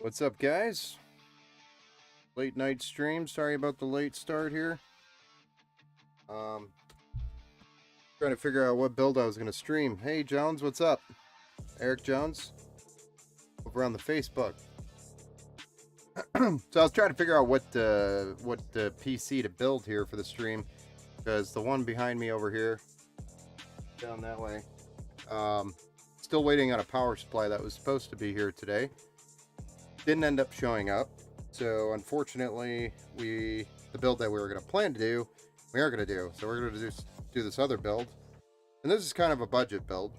What's up, guys? Late night stream. Sorry about the late start here. Trying to figure out what build I was going to stream. Hey, Jones, what's up? Eric Jones over on the Facebook. So I was trying to figure out what PC to build here for the stream, because the one behind me over here, down that way, still waiting on a power supply that was supposed to be here today. Didn't end up showing up, so unfortunately the build that we were going to plan to do, we are going to do. So we're going to do this other build, and this is kind of a budget build,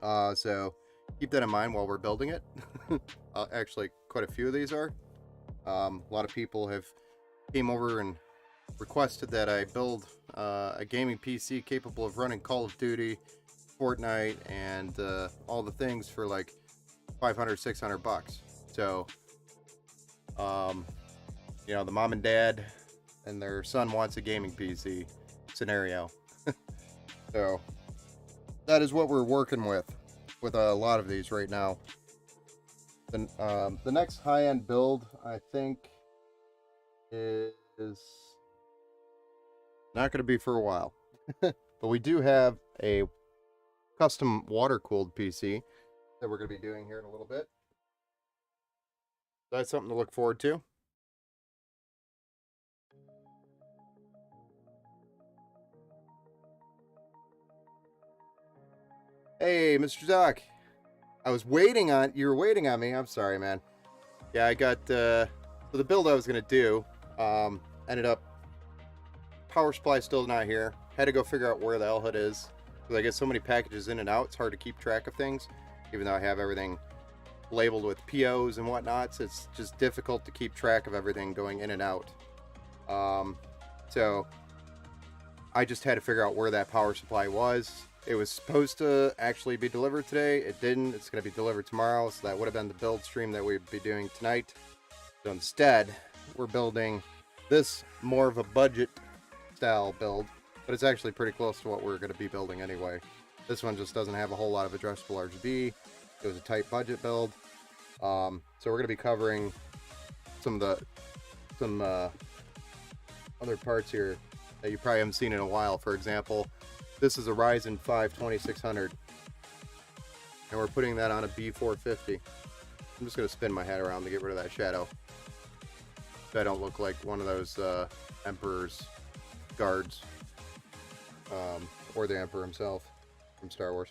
so keep that in mind while we're building it. Actually, quite a few of these are. A lot of people have came over and requested that I build a gaming PC capable of running Call of Duty, Fortnite, and all the things for like 500, 600 bucks. So, you know, the mom and dad and their son wants a gaming PC scenario. So that is what we're working with a lot of these right now. The next high-end build, I think, is not going to be for a while. But we do have a custom water-cooled PC that we're going to be doing here in a little bit. That's something to look forward to. Hey, Mr. Doc. You were waiting on me. I'm sorry, man. Yeah, I got, so the build I was going to do, ended up, power supply still not here. Had to go figure out where the hell it is, because I get so many packages in and out, it's hard to keep track of things, even though I have everything labeled with POs and whatnot, so it's just difficult to keep track of everything going in and out. So I just had to figure out where that power supply was. It was supposed to actually be delivered today. It didn't. It's going to be delivered tomorrow, so that would have been the build stream that we'd be doing tonight. So instead, we're building this more of a budget style build, but it's actually pretty close to what we're going to be building anyway. This one just doesn't have a whole lot of addressable RGB. It was a tight budget build. So we're going to be covering some other parts here that you probably haven't seen in a while. For example, this is a Ryzen 5 2600, and we're putting that on a B450. I'm just going to spin my head around to get rid of that shadow, so I don't look like one of those Emperor's guards, or the Emperor himself from Star Wars.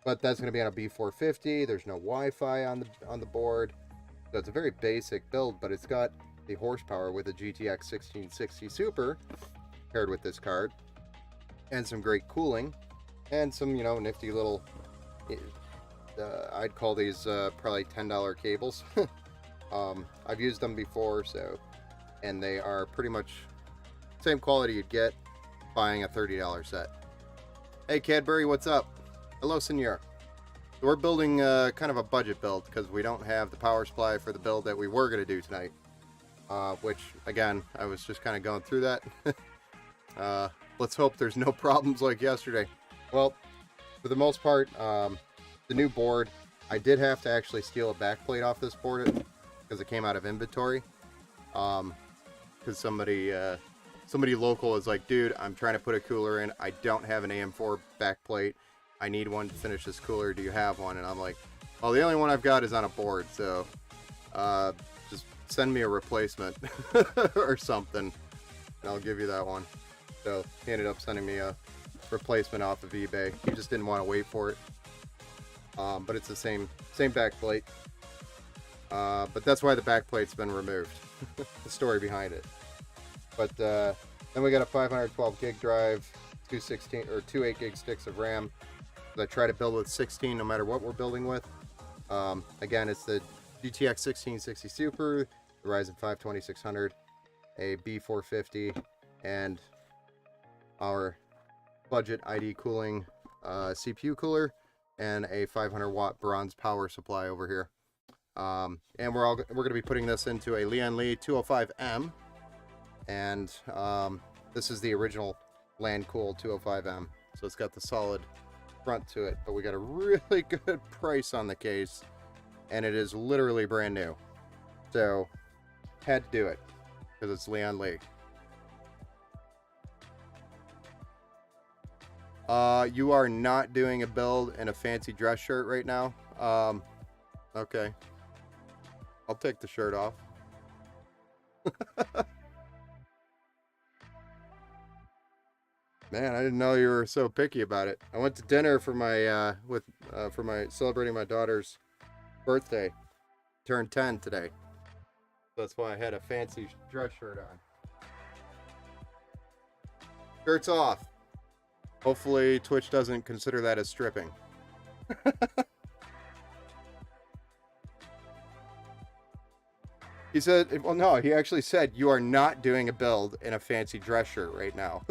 But that's going to be on a B450. There's no Wi-Fi on the board, so it's a very basic build, but it's got the horsepower with a GTX 1660 Super paired with this card, and some great cooling, and some, you know, nifty little, I'd call these probably $10 cables. I've used them before, so, and they are pretty much same quality you'd get buying a $30 set. Hey Cadbury, what's up? Hello, senor. So we're building kind of a budget build, because we don't have the power supply for the build that we were going to do tonight, which, again, I was just kind of going through that. Let's hope there's no problems like yesterday. Well, for the most part, the new board, I did have to actually steal a backplate off this board because it came out of inventory. Because somebody local is like, dude, I'm trying to put a cooler in. I don't have an AM4 backplate. I need one to finish this cooler. Do you have one? And I'm like, well, the only one I've got is on a board, so just send me a replacement or something, and I'll give you that one. So he ended up sending me a replacement off of eBay. He just didn't want to wait for it. But it's the same backplate. But that's why the backplate's been removed. The story behind it. But then we got a 512 gig drive, two 8 gig sticks of RAM. I try to build with 16 no matter what we're building with. Again, it's the GTX 1660 Super, the Ryzen 5 2600, a B450, and our budget ID cooling CPU cooler, and a 500 watt bronze power supply over here. And we're going to be putting this into a Lian Li 205M, and this is the original land cool 205M, so it's got the solid front to it, but we got a really good price on the case, and it is literally brand new. So, had to do it because it's Leon Lee. You are not doing a build in a fancy dress shirt right now. Okay. I'll take the shirt off. Man, I didn't know you were so picky about it. I went to dinner for my celebrating my daughter's birthday. Turned 10 today. That's why I had a fancy dress shirt on. Shirt's off. Hopefully Twitch doesn't consider that as stripping. He said, well, no, he actually said, you are not doing a build in a fancy dress shirt right now.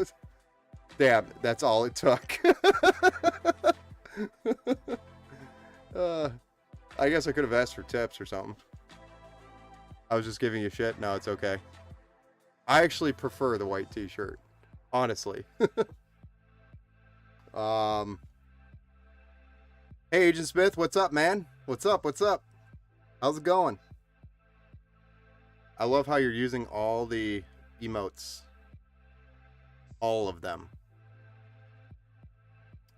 Damn, that's all it took. I guess I could have asked for tips or something. I was just giving you shit. No, it's okay. I actually prefer the white t-shirt, honestly. Hey, Agent Smith, what's up, man? What's up? What's up? How's it going? I love how you're using all the emotes. All of them.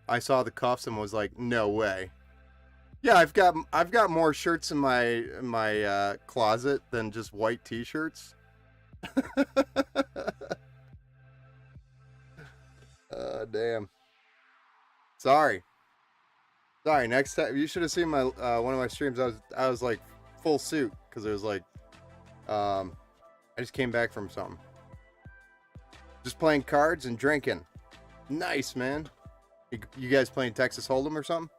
I saw the cuffs and was like, no way. Yeah, I've got more shirts in my closet than just white t-shirts. Damn. Sorry. Next time you should have seen my one of my streams. I was like full suit because it was like I just came back from something. Just playing cards and drinking. Nice, man. You guys playing Texas Hold'em or something?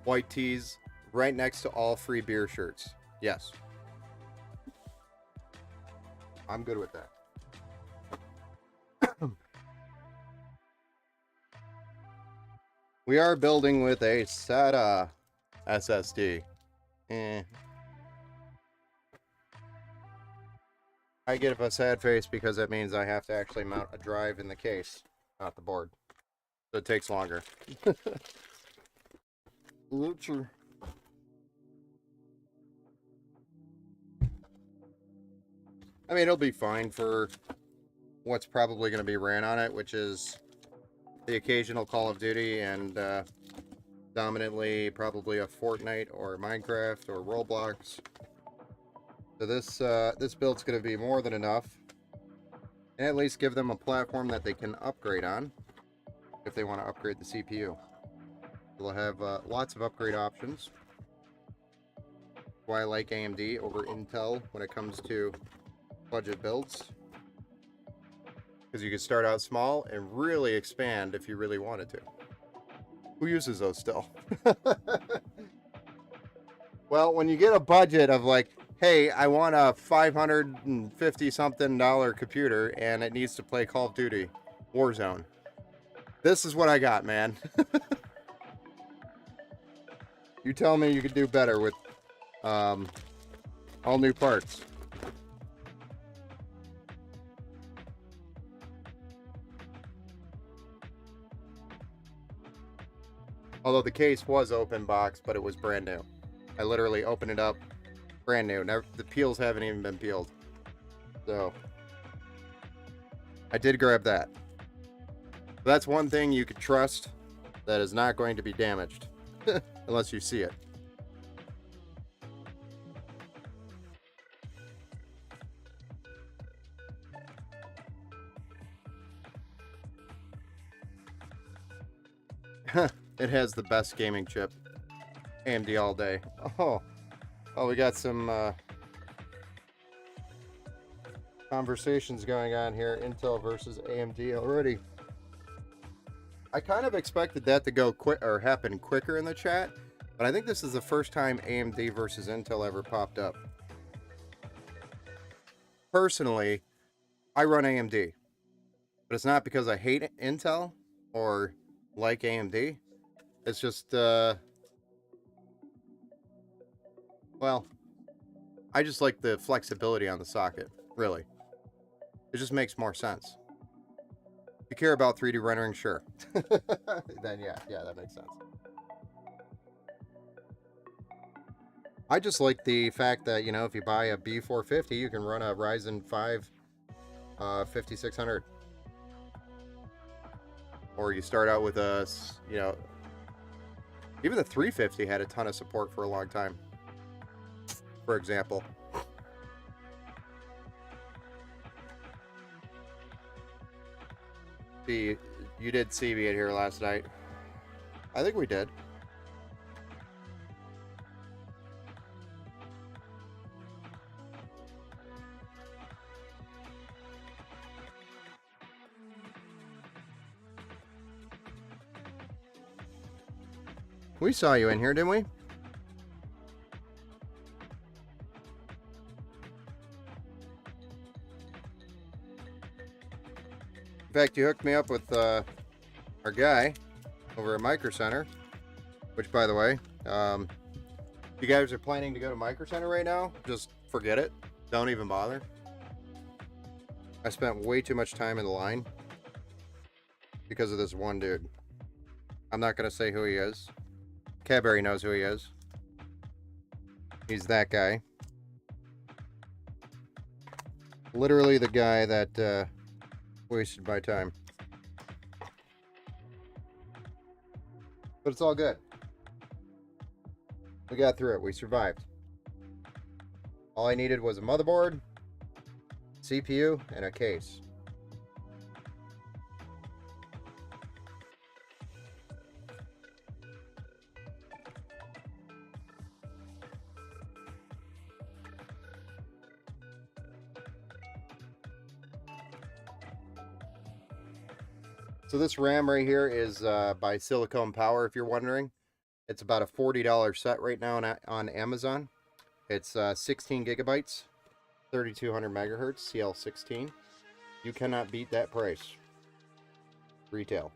White tees right next to all free beer shirts. Yes. I'm good with that. We are building with a SATA SSD. I get a sad face because that means I have to actually mount a drive in the case, not the board. So it takes longer. True. I mean, it'll be fine for what's probably going to be ran on it, which is the occasional Call of Duty and dominantly probably a Fortnite or Minecraft or Roblox. So this build's going to be more than enough, and at least give them a platform that they can upgrade on if they want to upgrade the CPU. They'll have lots of upgrade options. Why I like AMD over Intel when it comes to budget builds, because you can start out small and really expand if you really wanted to. Who uses those still? Well, when you get a budget of like, hey, I want a $550 something computer and it needs to play Call of Duty Warzone, this is what I got, man. You tell me you could do better with all new parts. Although the case was open box, but it was brand new. I literally opened it up, brand new. Never, the peels haven't even been peeled. So, I did grab that. That's one thing you could trust that is not going to be damaged. Unless you see it. It has the best gaming chip. AMD all day. Oh, we got some conversations going on here. Intel versus AMD already. I kind of expected that to go quick or happen quicker in the chat, but I think this is the first time AMD versus Intel ever popped up. Personally, I run AMD, but it's not because I hate Intel or like AMD. It's just, well, I just like the flexibility on the socket, really. It just makes more sense. If you care about 3D rendering, sure. Then yeah, that makes sense. I just like the fact that, you know, if you buy a B450, you can run a Ryzen 5 5600. Or you start out with a, you know, even the 350 had a ton of support for a long time, for example. You did see me in here last night. I think we did. We saw you in here, didn't we? In fact, you hooked me up with our guy over at Micro Center, which, by the way, if you guys are planning to go to Micro Center right now, just forget it. Don't even bother. I spent way too much time in the line because of this one dude. I'm not going to say who he is. Cadbury knows who he is. He's that guy. Literally the guy that wasted my time. But it's all good. We got through it. We survived. All I needed was a motherboard, CPU, and a case. So this RAM right here is by Silicon Power, if you're wondering. It's about a $40 set right now on Amazon. It's 16 gigabytes, 3200 megahertz, CL16. You cannot beat that price. Retail.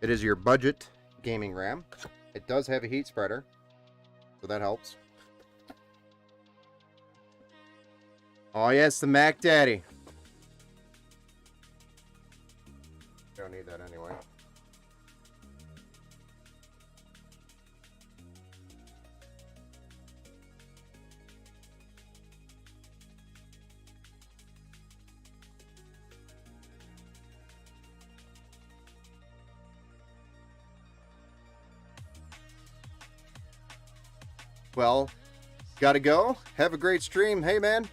It is your budget gaming RAM. It does have a heat spreader, so that helps. Oh yes, the Mac Daddy. Don't need that anyway. Well, gotta go. Have a great stream. Hey, man.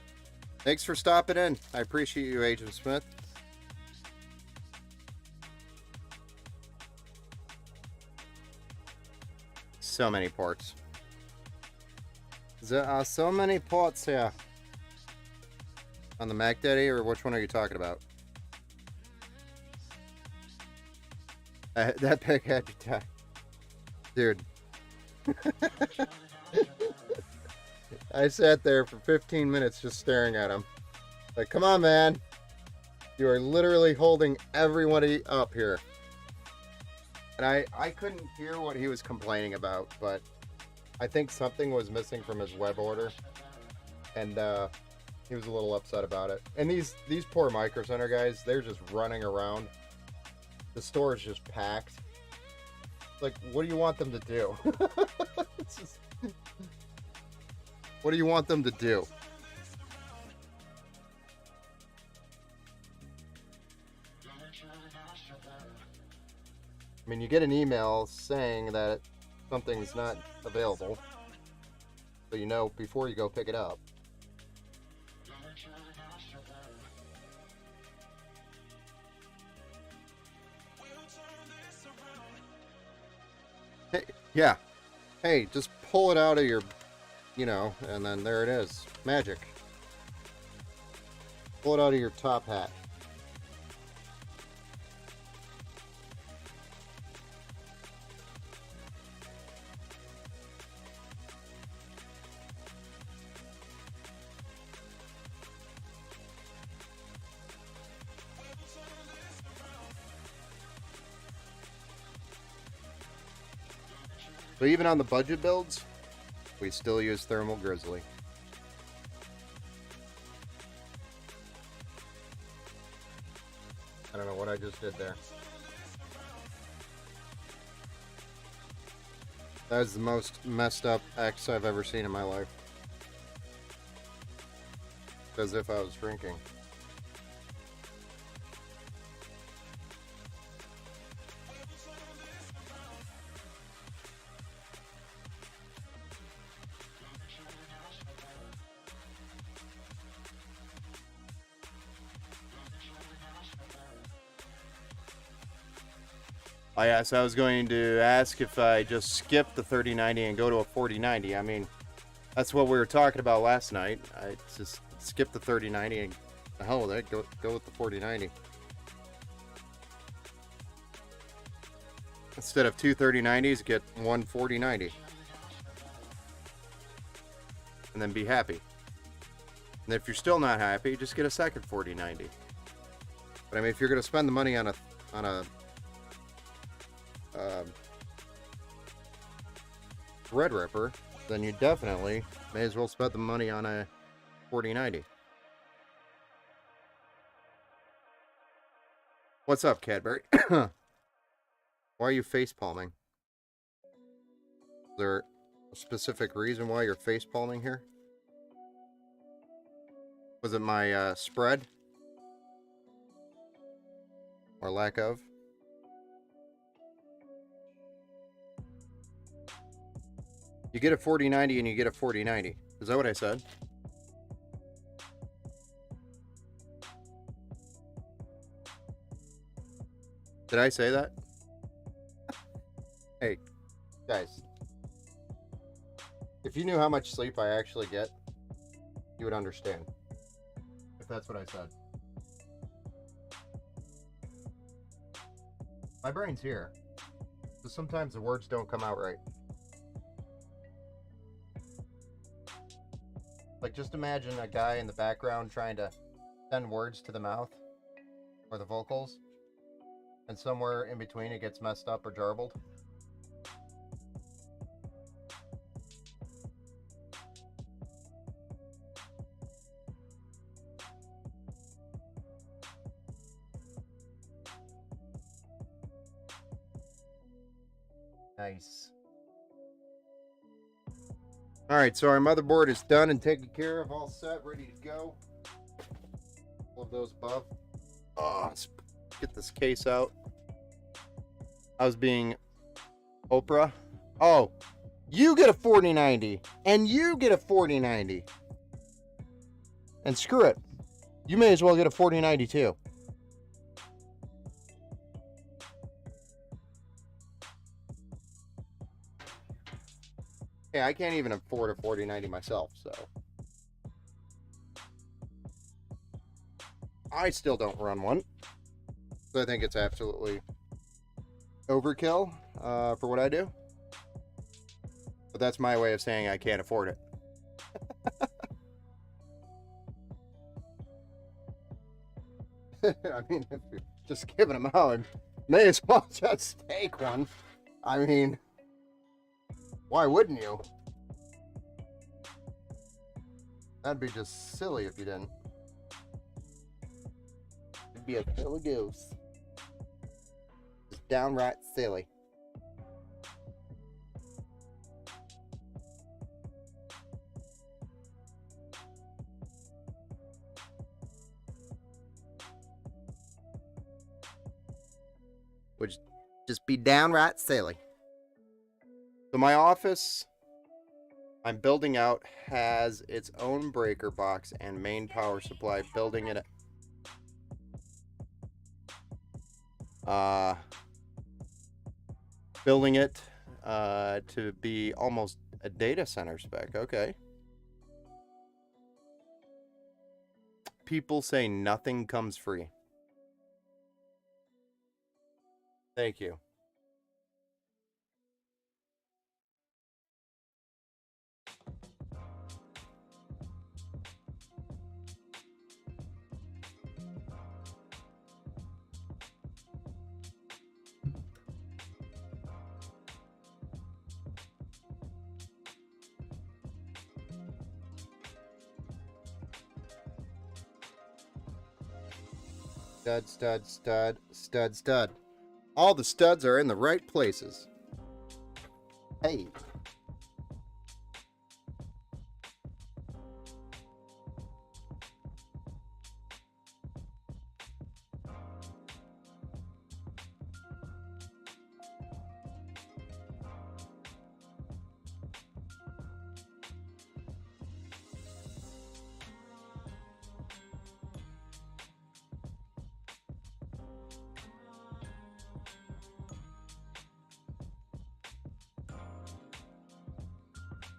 Thanks for stopping in. I appreciate you, Agent Smith. So many ports. There are so many ports here. On the Mac Daddy, or which one are you talking about? That pick had to die. Dude. I sat there for 15 minutes just staring at him. Like, come on, man. You are literally holding everybody up here. And I couldn't hear what he was complaining about, but I think something was missing from his web order. And he was a little upset about it. And these poor Micro Center guys, they're just running around. The store is just packed. Like, what do you want them to do? It's just... What do you want them to do? I mean, you get an email saying that something's not available, so you know before you go pick it up. Hey, yeah. Hey, just pull it out of your, you know, and then there it is. Magic. Pull it out of your top hat. So even on the budget builds, we still use Thermal Grizzly. don't know what I just did there. That is the most messed up X I've ever seen in my life. As if I was drinking. Oh yeah, so I was going to ask if I just skip the 3090 and go to a 4090. I mean, that's what we were talking about last night. I just skip the 3090 and the hell with it, go with the 4090. Instead of two 3090s, get one 4090. And then be happy. And if you're still not happy, just get a second 4090. But I mean, if you're going to spend the money on a Threadripper, then you definitely may as well spend the money on a 4090. What's up, Cadbury? Why are you face palming? Is there a specific reason why you're face palming here? Was it my spread? Or lack of? You get a 4090 and you get a 4090. Is that what I said? Did I say that? Hey, guys. If you knew how much sleep I actually get, you would understand. If that's what I said. My brain's here. So sometimes the words don't come out right. Like, just imagine a guy in the background trying to send words to the mouth or the vocals, and somewhere in between it gets messed up or jarbled. Nice. Alright, so our motherboard is done and taken care of, all set, ready to go. All of those above. Oh, let's get this case out. I was being Oprah. Oh, you get a 4090, and you get a 4090. And screw it. You may as well get a 4090 too. Yeah, I can't even afford a 4090 myself, so. I still don't run one. So I think it's absolutely overkill for what I do. But that's my way of saying I can't afford it. I mean, if you're just giving them out, may as well just take one. I mean, why wouldn't you? That'd be just silly if you didn't. It'd be a silly goose. Just downright silly. Would just be downright silly. So my office I'm building out has its own breaker box and main power supply. Building it to be almost a data center spec. Okay. People say nothing comes free. Thank you. Stud, stud, stud, stud, stud. All the studs are in the right places. Hey.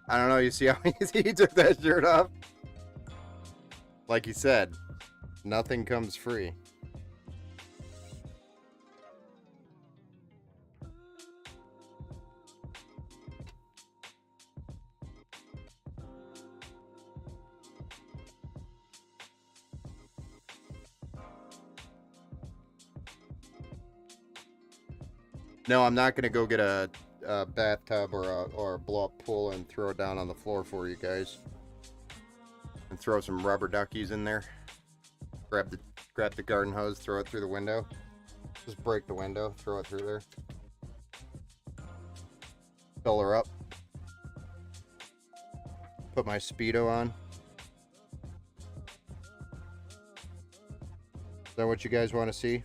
I don't know, you see how easy he took that shirt off? Like he said, nothing comes free. No, I'm not going to go get a bathtub or a blow-up pool and throw it down on the floor for you guys. And throw some rubber duckies in there. Grab the garden hose, throw it through the window. Just break the window, throw it through there. Fill her up. Put my Speedo on. Is that what you guys want to see?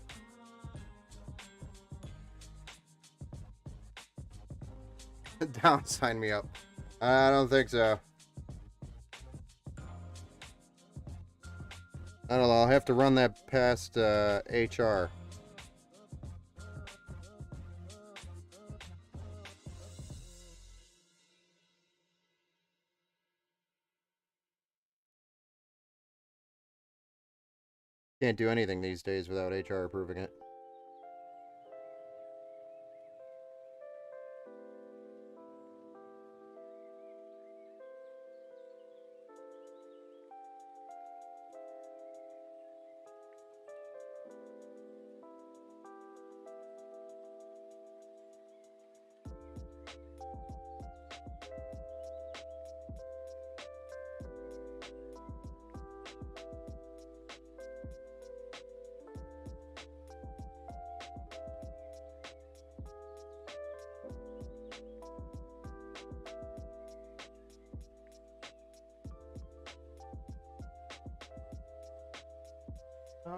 Down, sign me up. I don't think so. I don't know, I'll have to run that past HR. Can't do anything these days without HR approving it.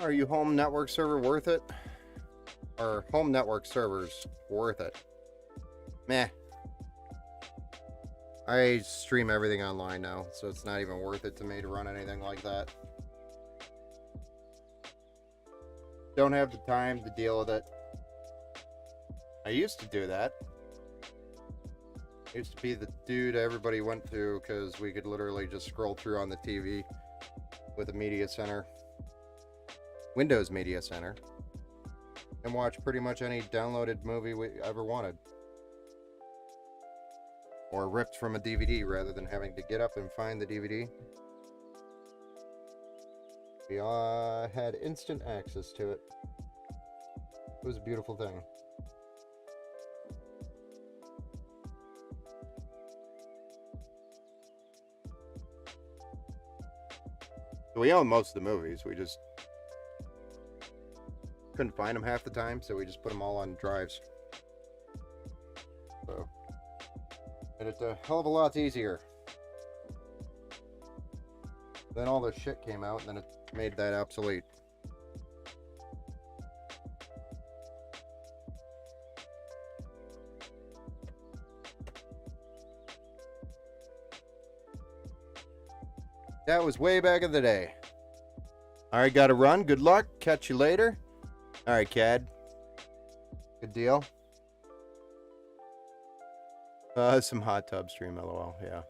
Are you home network server worth it? Or home network servers worth it? Meh. I stream everything online now, so it's not even worth it to me to run anything like that. Don't have the time to deal with it. I used to do that. I used to be the dude everybody went to because we could literally just scroll through on the TV with a media center. Windows Media Center, and watch pretty much any downloaded movie we ever wanted, or ripped from a DVD rather than having to get up and find the DVD. We had instant access to it. It was a beautiful thing. So we own most of the movies, we just couldn't find them half the time, so we just put them all on drives. So, made it a hell of a lot easier. Then all the shit came out, and then it made that obsolete. That was way back in the day. Alright, gotta run. Good luck. Catch you later. Alright, Cad. Good deal. Some hot tub stream, lol. Yeah.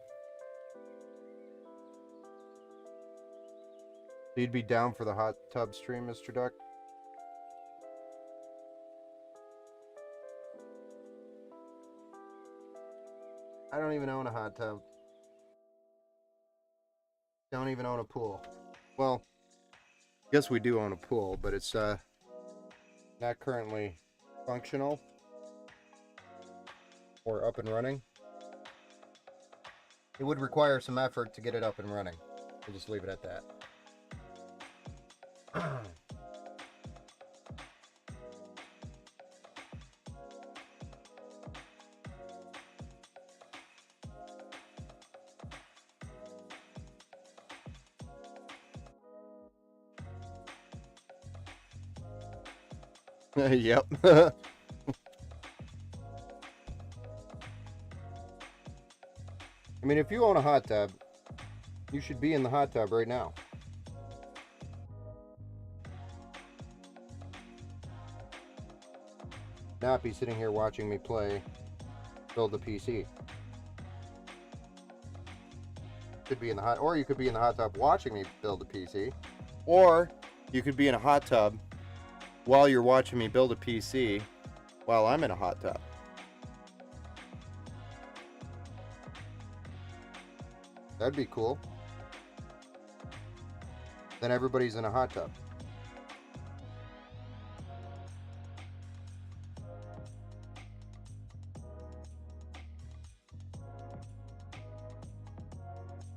So you'd be down for the hot tub stream, Mr. Duck? I don't even own a hot tub. Don't even own a pool. Well, I guess we do own a pool, but it's not currently functional or up and running. It would require some effort to get it up and running. We'll just leave it at that. Yep. I mean, if you own a hot tub, you should be in the hot tub right now. Not be sitting here watching me play Build a PC. Could be in the hot, or you could be in the hot tub watching me build a PC, or you could be in a hot tub while you're watching me build a PC while I'm in a hot tub. That'd be cool. Then everybody's in a hot tub.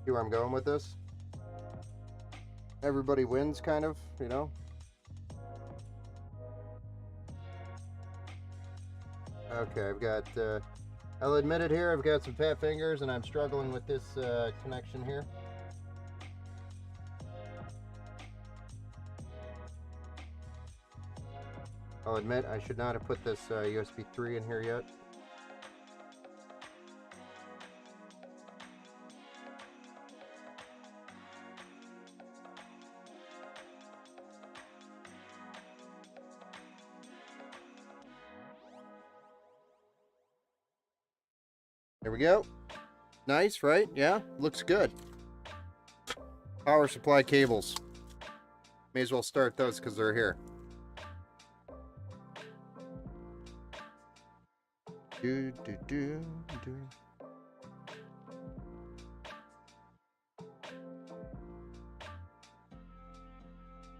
See where I'm going with this? Everybody wins, kind of, you know? Okay, I've got, I'll admit it here, I've got some fat fingers and I'm struggling with this connection here. I'll admit I should not have put this USB 3 in here yet. There we go. Nice, right? Yeah, looks good. Power supply cables. May as well start those because they're here. Do, do, do, do.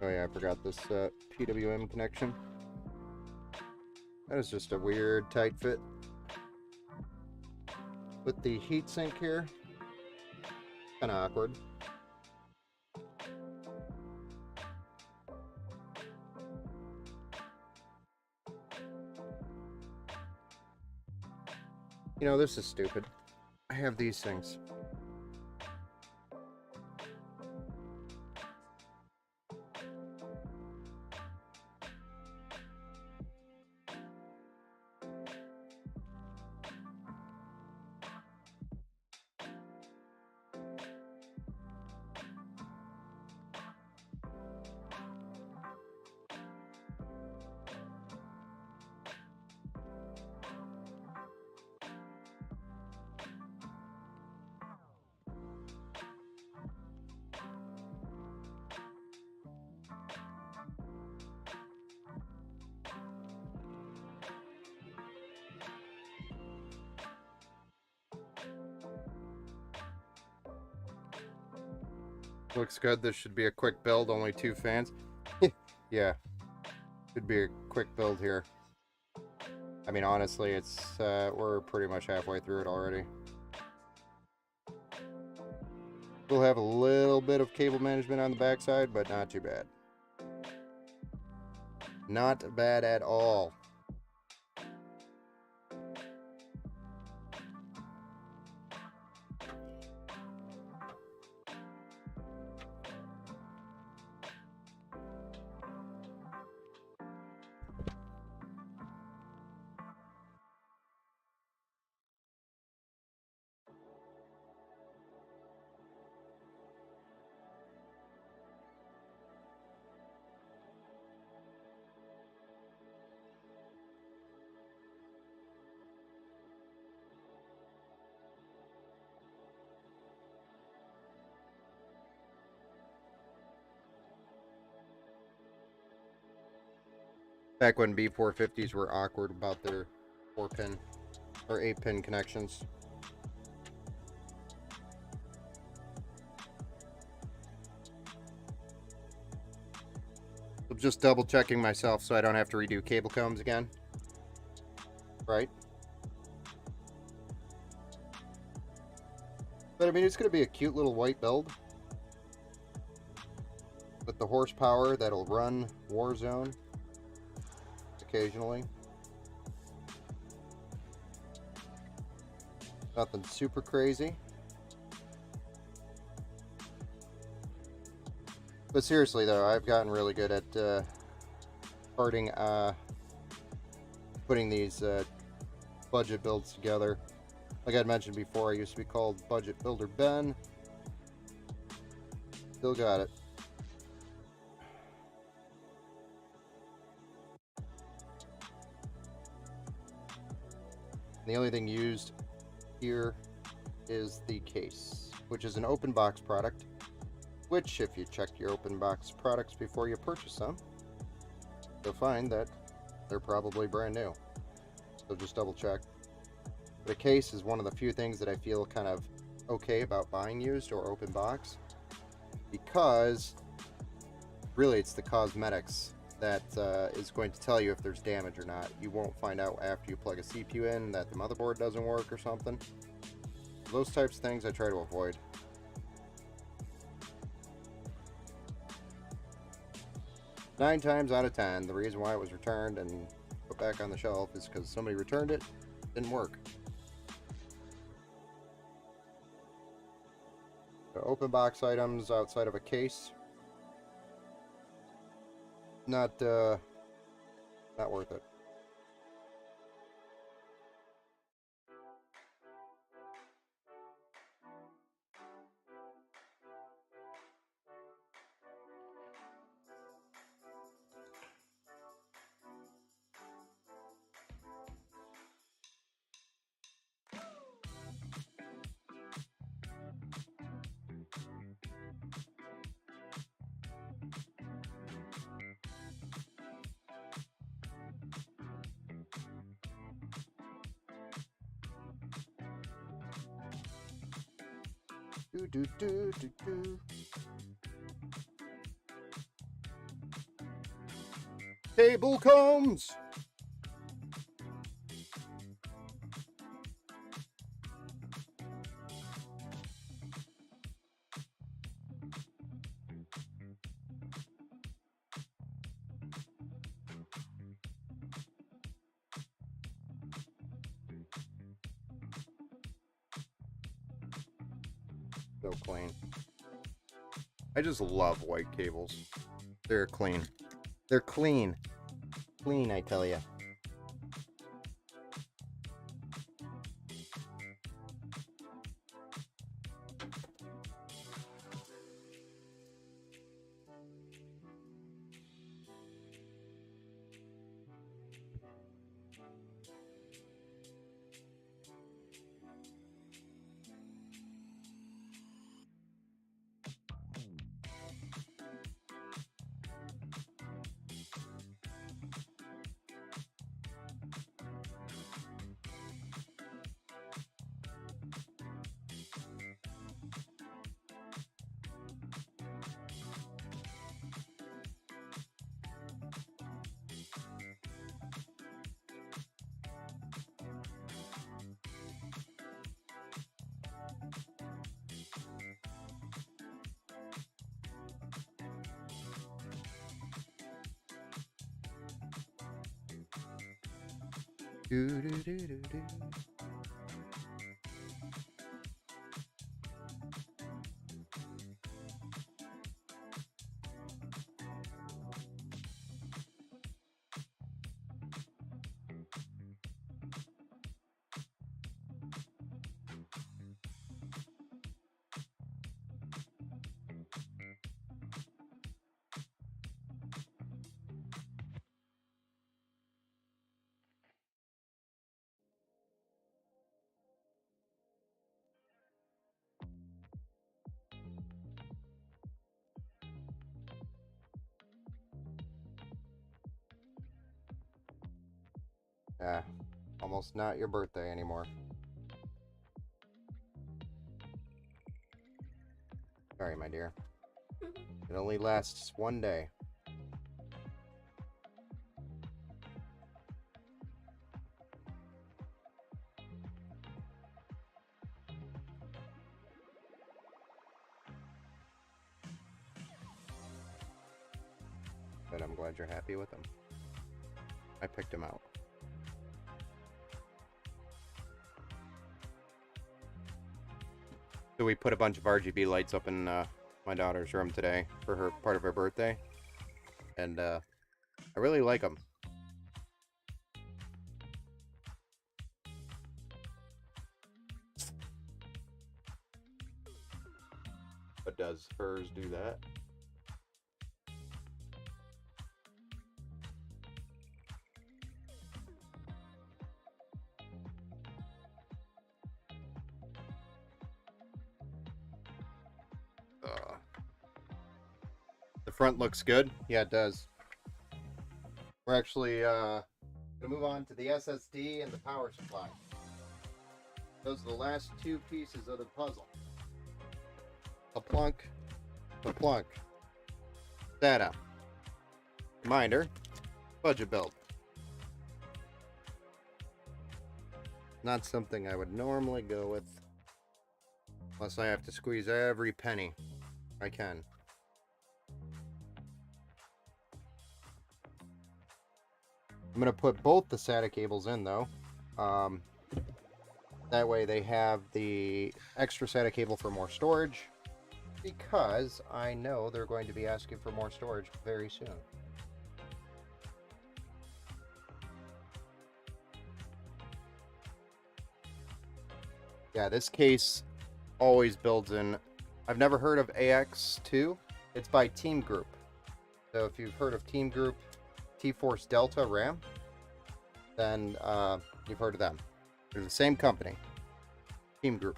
Oh yeah, I forgot this PWM connection. That is just a weird tight fit. With the heatsink here, kind of awkward. You know, this is stupid. I have these things. Looks good. This should be a quick build, only 2 fans. Yeah, should be a quick build here. I mean, honestly, it's we're pretty much halfway through it already. We'll have a little bit of cable management on the backside, but not too bad. Not bad at all. Back when B450s were awkward about their 4-pin or 8-pin connections. I'm just double checking myself so I don't have to redo cable combs again. Right? But I mean, it's going to be a cute little white build with the horsepower that'll run Warzone occasionally. Nothing super crazy. But seriously though, I've gotten really good at charting putting these budget builds together. Like I mentioned before, I used to be called Budget Builder Ben. Still got it. The only thing used here is the case, which is an open box product, which if you check your open box products before you purchase them, you'll find that they're probably brand new. So just double check. The case is one of the few things that I feel kind of okay about buying used or open box, because really it's the cosmetics that is going to tell you if there's damage or not. You won't find out after you plug a CPU in that the motherboard doesn't work or something. Those types of things I try to avoid. Nine times out of 10, the reason why it was returned and put back on the shelf is because somebody returned it, didn't work. So open box items outside of a case, not worth it. Do do do do do. Cable comes. So clean. I just love white cables. They're clean. They're clean. Clean, I tell ya. Do do do do do. Ah, almost not your birthday anymore. Sorry, my dear. It only lasts one day. But I'm glad you're happy with them. I picked them out. So we put a bunch of RGB lights up in my daughter's room today for her part of her birthday, and I really like them. But does hers do that? The front looks good. Yeah, it does. We're actually gonna move on to the SSD and the power supply. Those are the last two pieces of the puzzle. A plunk, a plunk. SATA. Reminder, budget build. Not something I would normally go with, unless I have to squeeze every penny I can. I'm going to put both the SATA cables in, though. That way they have the extra SATA cable for more storage, because I know they're going to be asking for more storage very soon. Yeah, this case always builds in. I've never heard of AX2. It's by Team Group. So if you've heard of Team Group, T-Force Delta RAM, then you've heard of them. They're the same company. Team Group.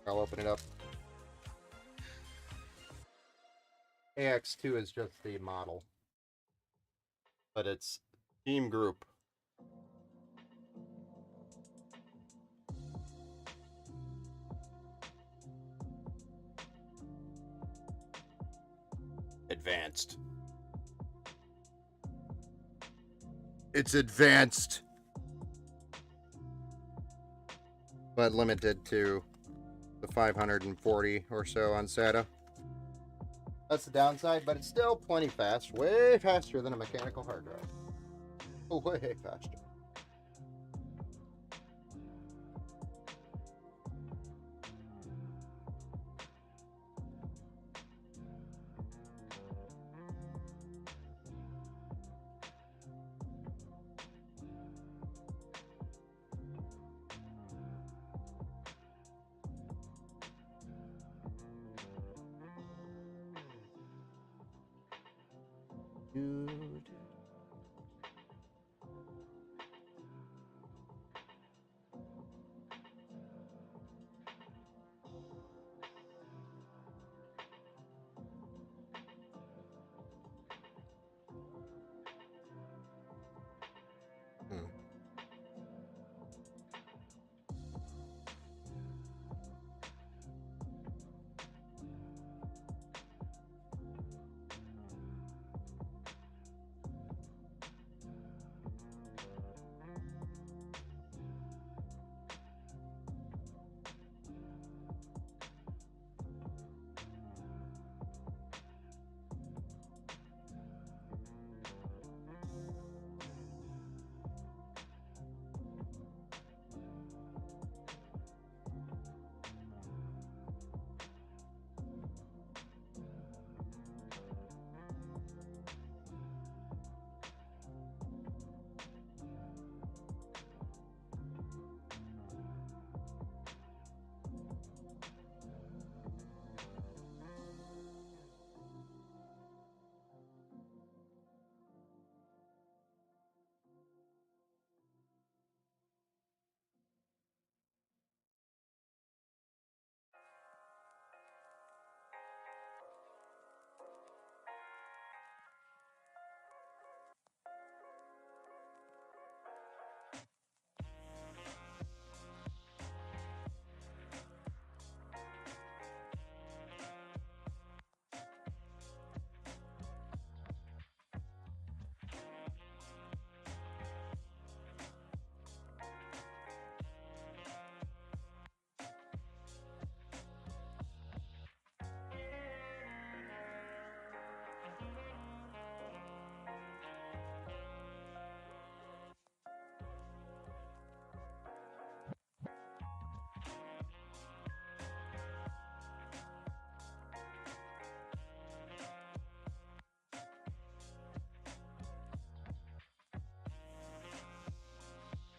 I'll open it up. AX2 is just the model, but it's Team Group. Advanced. It's advanced, but limited to the 540 or so on SATA. That's the downside, but it's still plenty fast. Way faster than a mechanical hard drive. Way faster. Dude.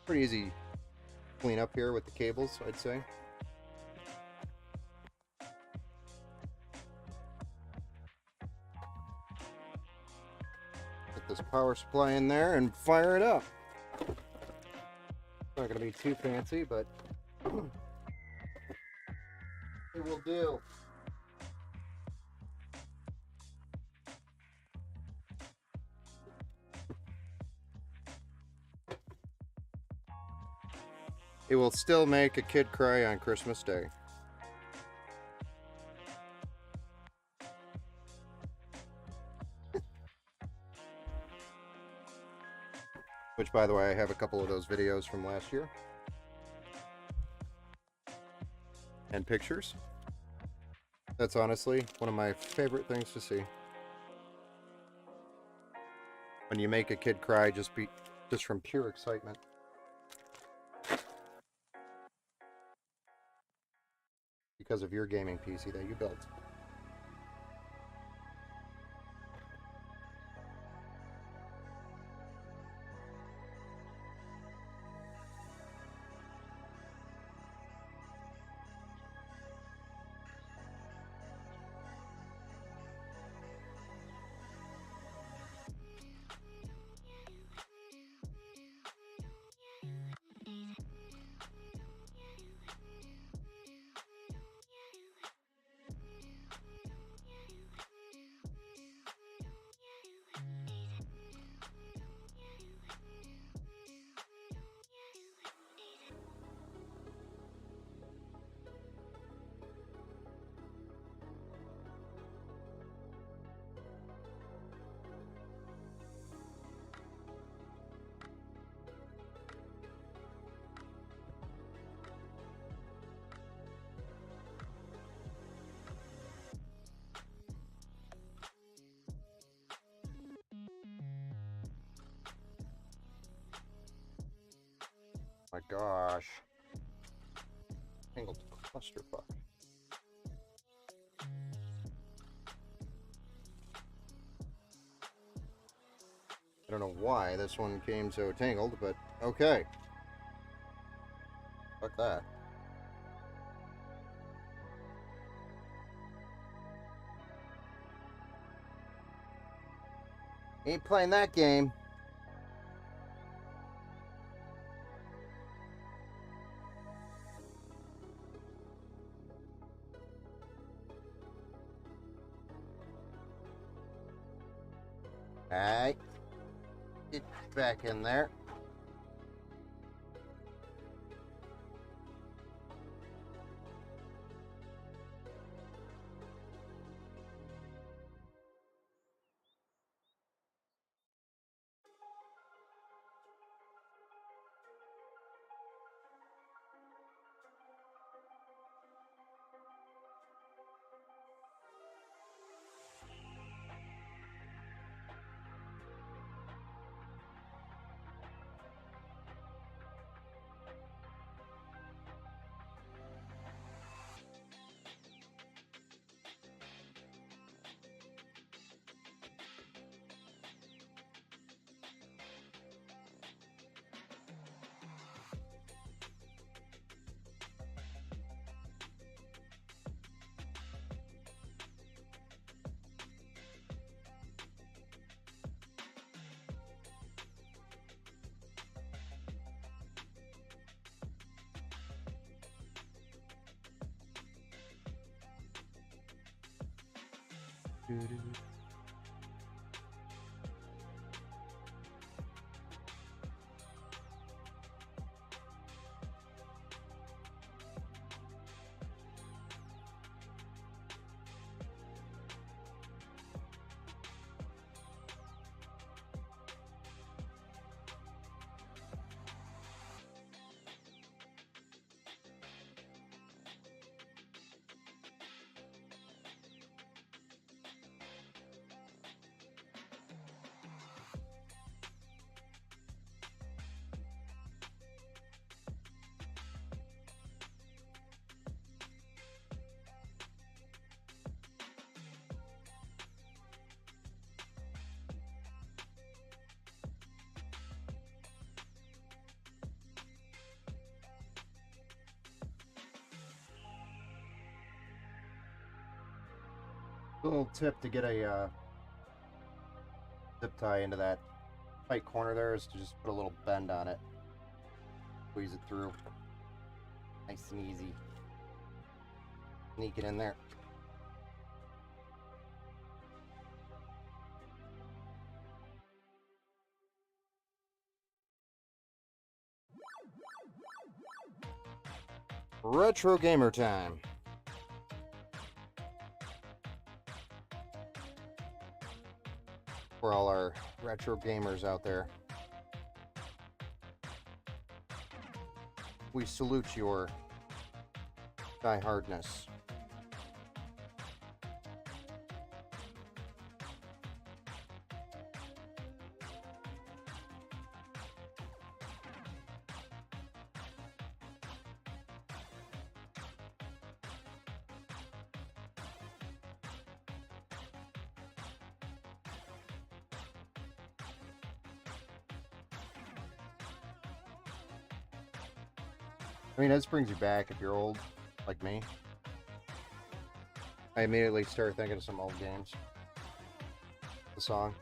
Pretty easy clean up here with the cables, I'd say. this power supply in there and fire it up. Not going to be too fancy, but it will do. It will still make a kid cry on Christmas Day. Which, by the way, I have a couple of those videos from last year. And pictures. That's honestly one of my favorite things to see. When you make a kid cry just from pure excitement. Because of your gaming PC that you built. My gosh. Tangled clusterfuck. I don't know why this one came so tangled, but okay. Fuck that. Ain't playing that game. Alright. Get back in there. Little tip to get a zip tie into that tight corner there is to just put a little bend on it. Squeeze it through. Nice and easy. Sneak it in there. Retro gamer time. For all our retro gamers out there, we salute your diehardness. I mean, this brings you back if you're old, like me. I immediately start thinking of some old games. The song.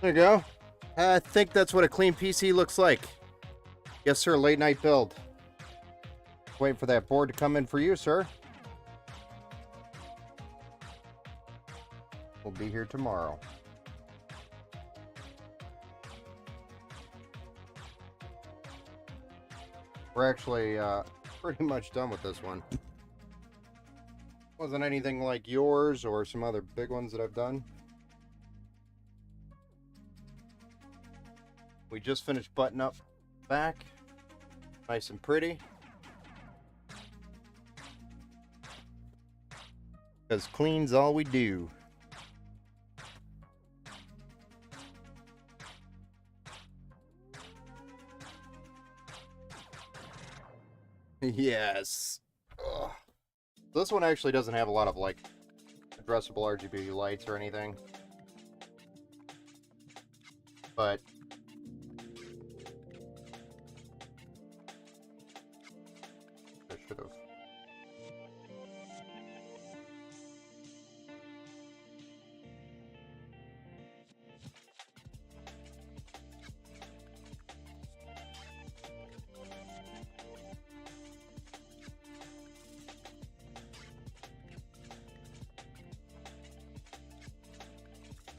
There you go. I think that's what a clean PC looks like. Yes, sir. Late night build. Waiting for that board to come in for you, sir. We'll be here tomorrow. We're actually pretty much done with this one. Wasn't anything like yours or some other big ones that I've done. We just finished button up back. Nice and pretty. Because clean's all we do. Yes. Ugh. This one actually doesn't have a lot of like addressable RGB lights or anything. But I should have.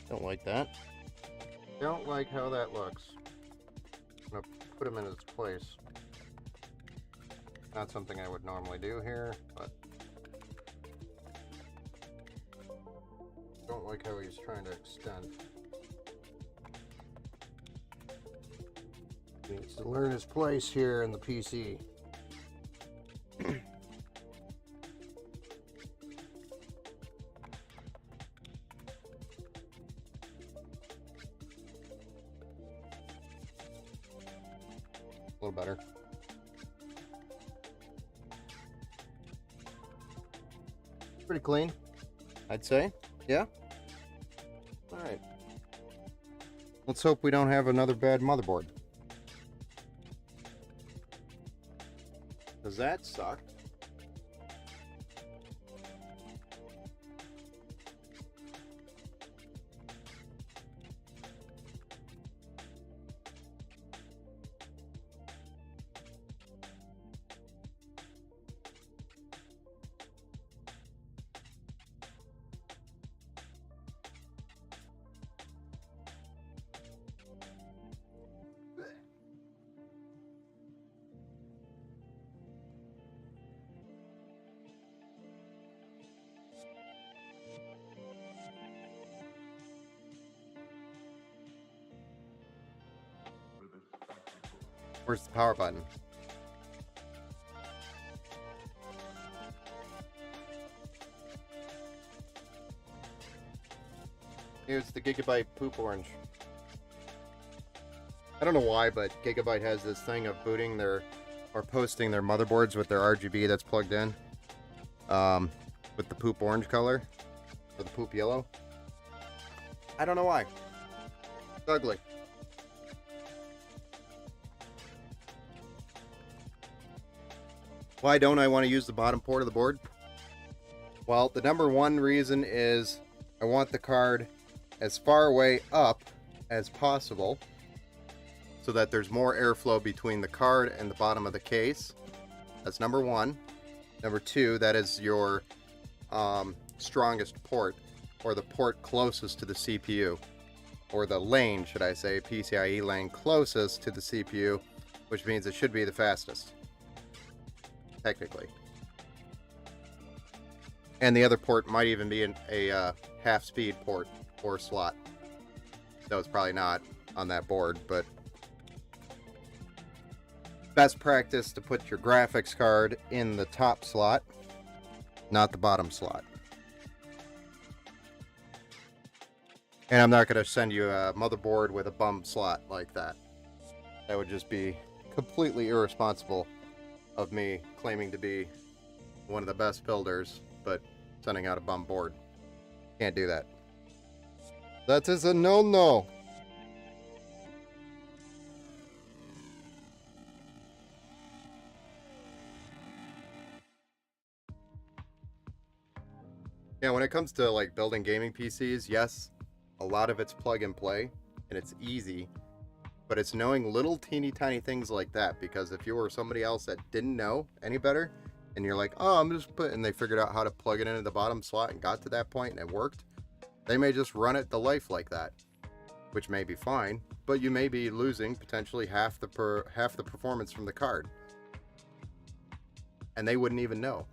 Don't like that. Don't like how that looks. I'm gonna put him in his place. Not something I would normally do here, but don't like how he's trying to extend. He needs to learn his place here in the PC. A little better. Pretty clean, I'd say. Yeah? Alright. Let's hope we don't have another bad motherboard. Does that suck? Where's the power button? Here's the Gigabyte poop orange. I don't know why, but Gigabyte has this thing of booting their or posting their motherboards with their RGB that's plugged in, with the poop orange color or the poop yellow. I don't know why. It's ugly. Why don't I want to use the bottom port of the board? Well, the number one reason is I want the card as far away up as possible so that there's more airflow between the card and the bottom of the case. That's number one. Number two, that is your strongest port, or the port closest to the CPU, or the lane, should I say, PCIe lane closest to the CPU, which means it should be the fastest, technically. And the other port might even be a half-speed port or slot. So it's probably not on that board, but best practice to put your graphics card in the top slot, not the bottom slot. And I'm not going to send you a motherboard with a bum slot like that. That would just be completely irresponsible of me claiming to be one of the best builders, but sending out a bum board. Can't do that. That is a no-no. Yeah, when it comes to like building gaming PCs, yes, a lot of it's plug and play and it's easy, but it's knowing little teeny tiny things like that, because if you were somebody else that didn't know any better and you're like, oh, I'm just and they figured out how to plug it into the bottom slot and got to that point and it worked, they may just run it to life like that, which may be fine, but you may be losing potentially half the performance from the card, and they wouldn't even know.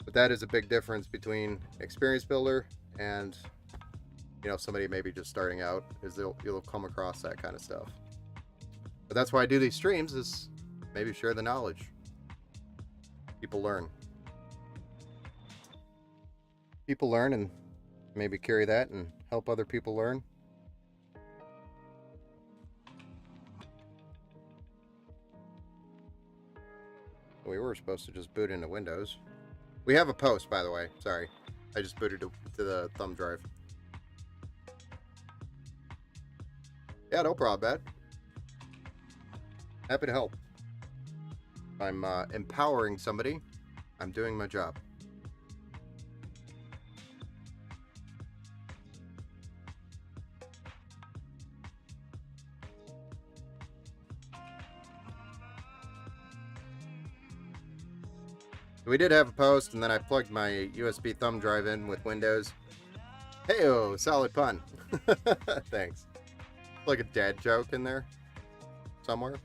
But that is a big difference between experienced builder and, you know, somebody maybe just starting out, is you'll come across that kind of stuff. But that's why I do these streams, is maybe share the knowledge. People learn. People learn and maybe carry that and help other people learn. We were supposed to just boot into Windows. We have a post, by the way. Sorry. I just booted to the thumb drive. Yeah, no problem, man. Happy to help. I'm empowering somebody. I'm doing my job. We did have a post, and then I plugged my USB thumb drive in with Windows. Hey-oh, solid pun. Thanks. Like a dad joke in there somewhere.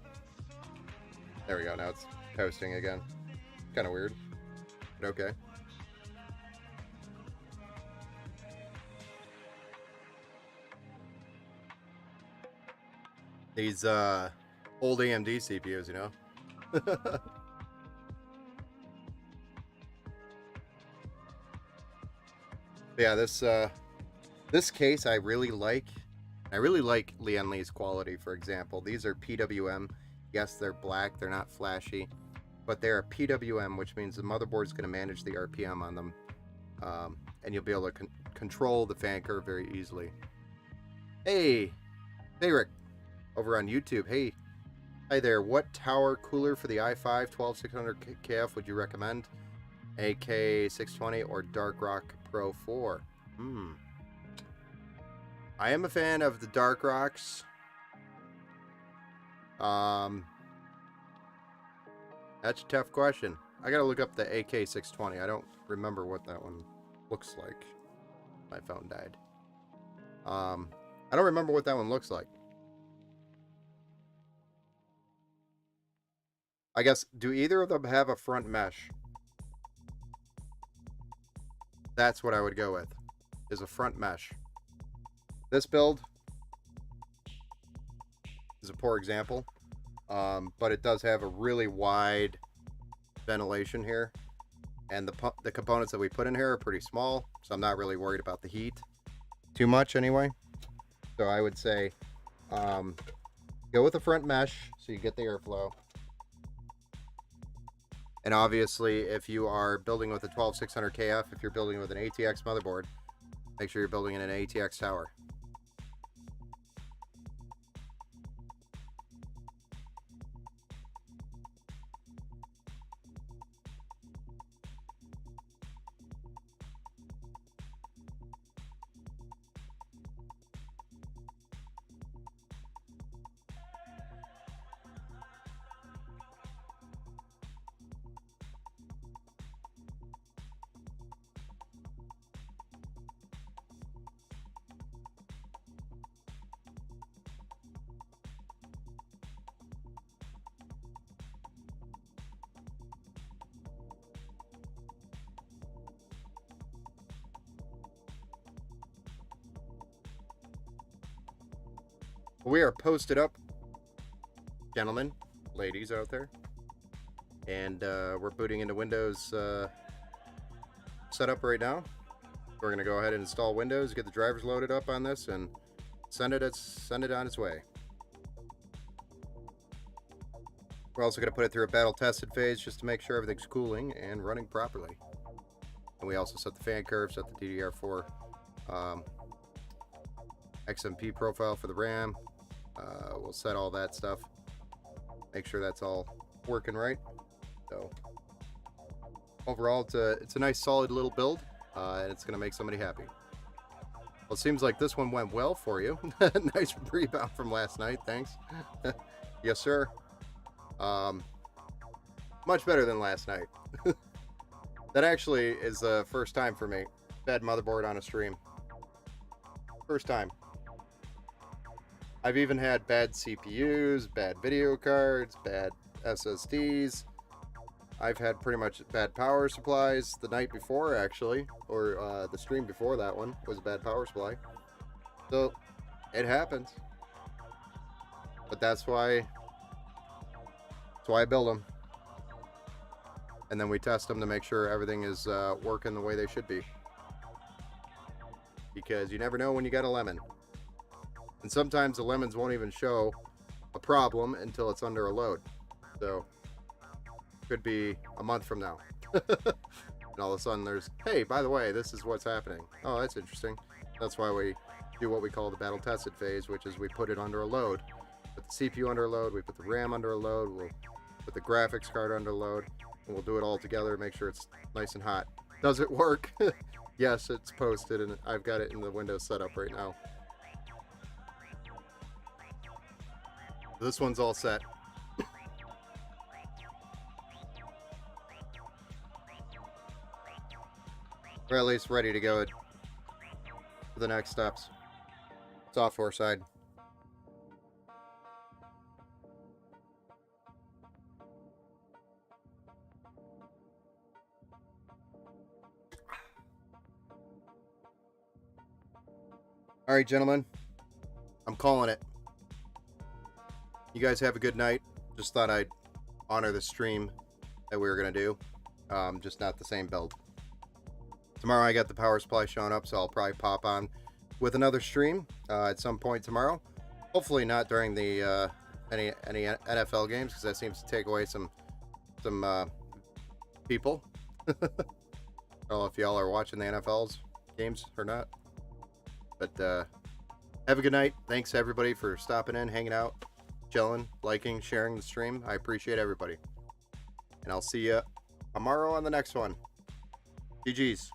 There we go. Now it's posting again. Kind of weird, but okay. These old AMD CPUs, you know. Yeah, this case I really like. I really like Lian Li's quality, for example. These are PWM. Yes, they're black, they're not flashy, but they're PWM, which means the motherboard is going to manage the RPM on them, and you'll be able to control the fan curve very easily. Hey Rick, over on YouTube. Hey, hi there. What tower cooler for the i5 12600KF would you recommend? AK620 or Dark Rock Pro 4? I am a fan of the Dark Rocks. That's a tough question. I gotta look up the AK620. I don't remember what that one looks like. My phone died. I don't remember what that one looks like. I guess, do either of them have a front mesh? That's what I would go with, is a front mesh. This build is a poor example, but it does have a really wide ventilation here, and the components that we put in here are pretty small, so I'm not really worried about the heat too much anyway. So I would say go with the front mesh so you get the airflow. And obviously, if you are building with a 12600KF, if you're building with an ATX motherboard, make sure you're building in an ATX tower. We are posted up, gentlemen, ladies out there, and we're booting into Windows setup right now. We're going to go ahead and install Windows, get the drivers loaded up on this, and send it on its way. We're also going to put it through a battle tested phase just to make sure everything's cooling and running properly. And we also set the fan curve, set the DDR4 XMP profile for the RAM. We'll set all that stuff, make sure that's all working right. So overall, it's a nice solid little build, and it's gonna make somebody happy. Well, it seems like this one went well for you. Nice rebound from last night, thanks. Yes sir. Much better than last night. That actually is the first time for me. Bad motherboard on a stream. First time. I've even had bad CPUs, bad video cards, bad SSDs. I've had pretty much bad power supplies the night before, actually, or the stream before that one was a bad power supply. So it happens, but that's why I build them, and then we test them to make sure everything is working the way they should be. Because you never know when you got a lemon. And sometimes the lemons won't even show a problem until it's under a load. So, could be a month from now. And all of a sudden there's, hey, by the way, this is what's happening. Oh, that's interesting. That's why we do what we call the battle tested phase, which is we put it under a load. Put the CPU under a load, we put the RAM under a load, we'll put the graphics card under a load, and we'll do it all together, make sure it's nice and hot. Does it work? Yes, it's posted, and I've got it in the Windows setup right now. This one's all set. We're at least ready to go for the next steps. Software side. All right, gentlemen, I'm calling it. You guys have a good night. Just thought I'd honor the stream that we were going to do. Just not the same build. Tomorrow I got the power supply showing up, so I'll probably pop on with another stream at some point tomorrow. Hopefully not during the any NFL games, because that seems to take away some people. I don't know if y'all are watching the NFL's games or not. But have a good night. Thanks everybody for stopping in, hanging out, chilling, liking, sharing the stream. I appreciate everybody. And I'll see you tomorrow on the next one. GG's.